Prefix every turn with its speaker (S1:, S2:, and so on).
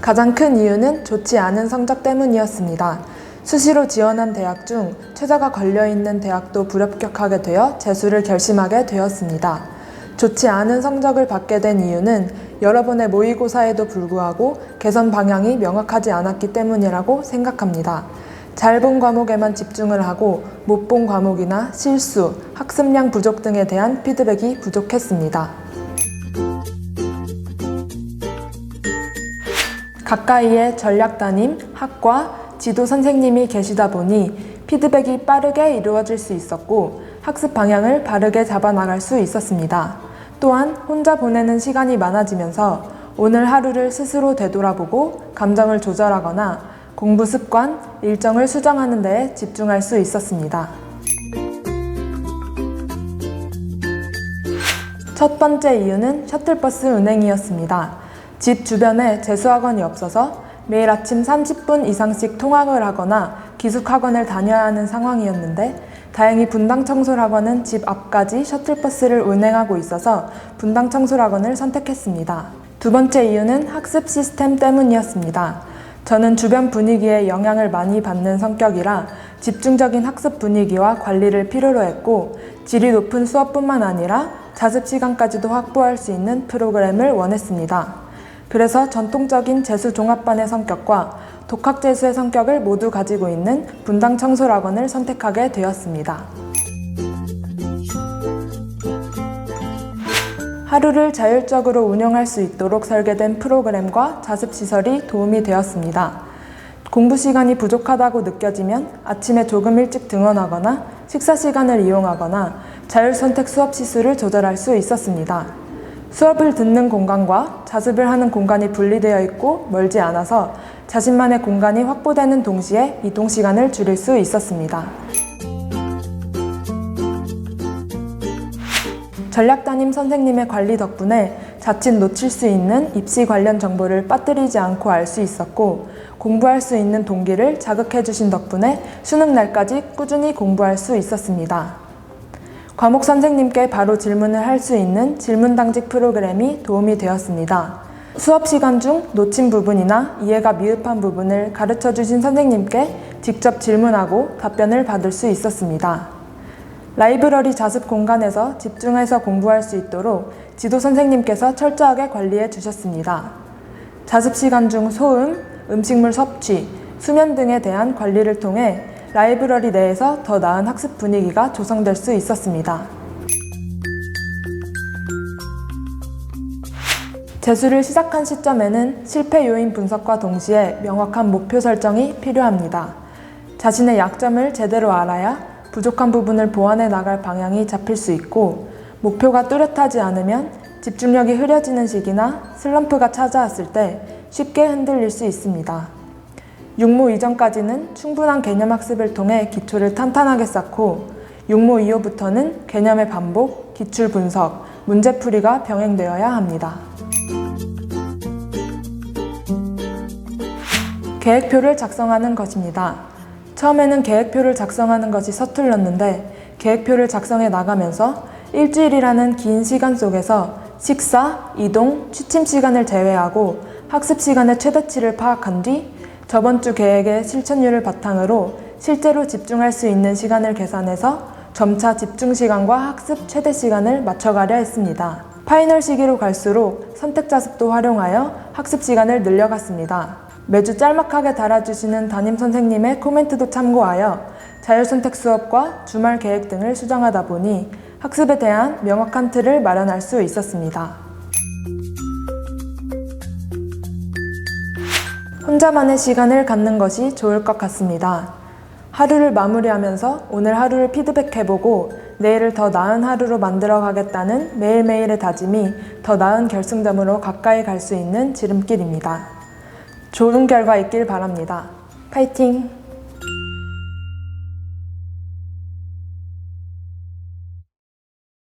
S1: 가장 큰 이유는 좋지 않은 성적 때문이었습니다. 수시로 지원한 대학 중 최저가 걸려있는 대학도 불합격하게 되어 재수를 결심하게 되었습니다. 좋지 않은 성적을 받게 된 이유는 여러 번의 모의고사에도 불구하고 개선 방향이 명확하지 않았기 때문이라고 생각합니다. 잘 본 과목에만 집중을 하고 못 본 과목이나 실수, 학습량 부족 등에 대한 피드백이 부족했습니다. 가까이에 전략담임, 학과, 지도 선생님이 계시다 보니 피드백이 빠르게 이루어질 수 있었고 학습 방향을 바르게 잡아나갈 수 있었습니다. 또한 혼자 보내는 시간이 많아지면서 오늘 하루를 스스로 되돌아보고 감정을 조절하거나 공부 습관, 일정을 수정하는 데에 집중할 수 있었습니다. 첫 번째 이유는 셔틀버스 운행이었습니다. 집 주변에 재수학원이 없어서 매일 아침 30분 이상씩 통학을 하거나 기숙학원을 다녀야 하는 상황이었는데 다행히 분당청솔학원은 집 앞까지 셔틀버스를 운행하고 있어서 분당청솔학원을 선택했습니다. 두 번째 이유는 학습 시스템 때문이었습니다. 저는 주변 분위기에 영향을 많이 받는 성격이라 집중적인 학습 분위기와 관리를 필요로 했고 질이 높은 수업뿐만 아니라 자습 시간까지도 확보할 수 있는 프로그램을 원했습니다. 그래서 전통적인 재수 종합반의 성격과 독학 재수의 성격을 모두 가지고 있는 분당청솔학원을 선택하게 되었습니다. 하루를 자율적으로 운영할 수 있도록 설계된 프로그램과 자습시설이 도움이 되었습니다. 공부 시간이 부족하다고 느껴지면 아침에 조금 일찍 등원하거나 식사 시간을 이용하거나 자율선택 수업 시수를 조절할 수 있었습니다. 수업을 듣는 공간과 자습을 하는 공간이 분리되어 있고 멀지 않아서 자신만의 공간이 확보되는 동시에 이동 시간을 줄일 수 있었습니다. 전략담임 선생님의 관리 덕분에 자칫 놓칠 수 있는 입시 관련 정보를 빠뜨리지 않고 알 수 있었고 공부할 수 있는 동기를 자극해 주신 덕분에 수능 날까지 꾸준히 공부할 수 있었습니다. 과목 선생님께 바로 질문을 할 수 있는 질문당직 프로그램이 도움이 되었습니다. 수업 시간 중 놓친 부분이나 이해가 미흡한 부분을 가르쳐 주신 선생님께 직접 질문하고 답변을 받을 수 있었습니다. 라이브러리 자습 공간에서 집중해서 공부할 수 있도록 지도 선생님께서 철저하게 관리해 주셨습니다. 자습 시간 중 소음, 음식물 섭취, 수면 등에 대한 관리를 통해 라이브러리 내에서 더 나은 학습 분위기가 조성될 수 있었습니다. 재수를 시작한 시점에는 실패 요인 분석과 동시에 명확한 목표 설정이 필요합니다. 자신의 약점을 제대로 알아야 부족한 부분을 보완해 나갈 방향이 잡힐 수 있고 목표가 뚜렷하지 않으면 집중력이 흐려지는 시기나 슬럼프가 찾아왔을 때 쉽게 흔들릴 수 있습니다. 육모 이전까지는 충분한 개념 학습을 통해 기초를 탄탄하게 쌓고 육모 이후부터는 개념의 반복, 기출 분석, 문제풀이가 병행되어야 합니다. 계획표를 작성하는 것입니다. 처음에는 계획표를 작성하는 것이 서툴렀는데 계획표를 작성해 나가면서 일주일이라는 긴 시간 속에서 식사, 이동, 취침 시간을 제외하고 학습 시간의 최대치를 파악한 뒤 저번 주 계획의 실천율을 바탕으로 실제로 집중할 수 있는 시간을 계산해서 점차 집중 시간과 학습 최대 시간을 맞춰가려 했습니다. 파이널 시기로 갈수록 선택 자습도 활용하여 학습 시간을 늘려갔습니다. 매주 짤막하게 달아주시는 담임 선생님의 코멘트도 참고하여 자율선택 수업과 주말 계획 등을 수정하다 보니 학습에 대한 명확한 틀을 마련할 수 있었습니다. 혼자만의 시간을 갖는 것이 좋을 것 같습니다. 하루를 마무리하면서 오늘 하루를 피드백해보고 내일을 더 나은 하루로 만들어가겠다는 매일매일의 다짐이 더 나은 결승점으로 가까이 갈 수 있는 지름길입니다. 좋은 결과 있길 바랍니다. 파이팅!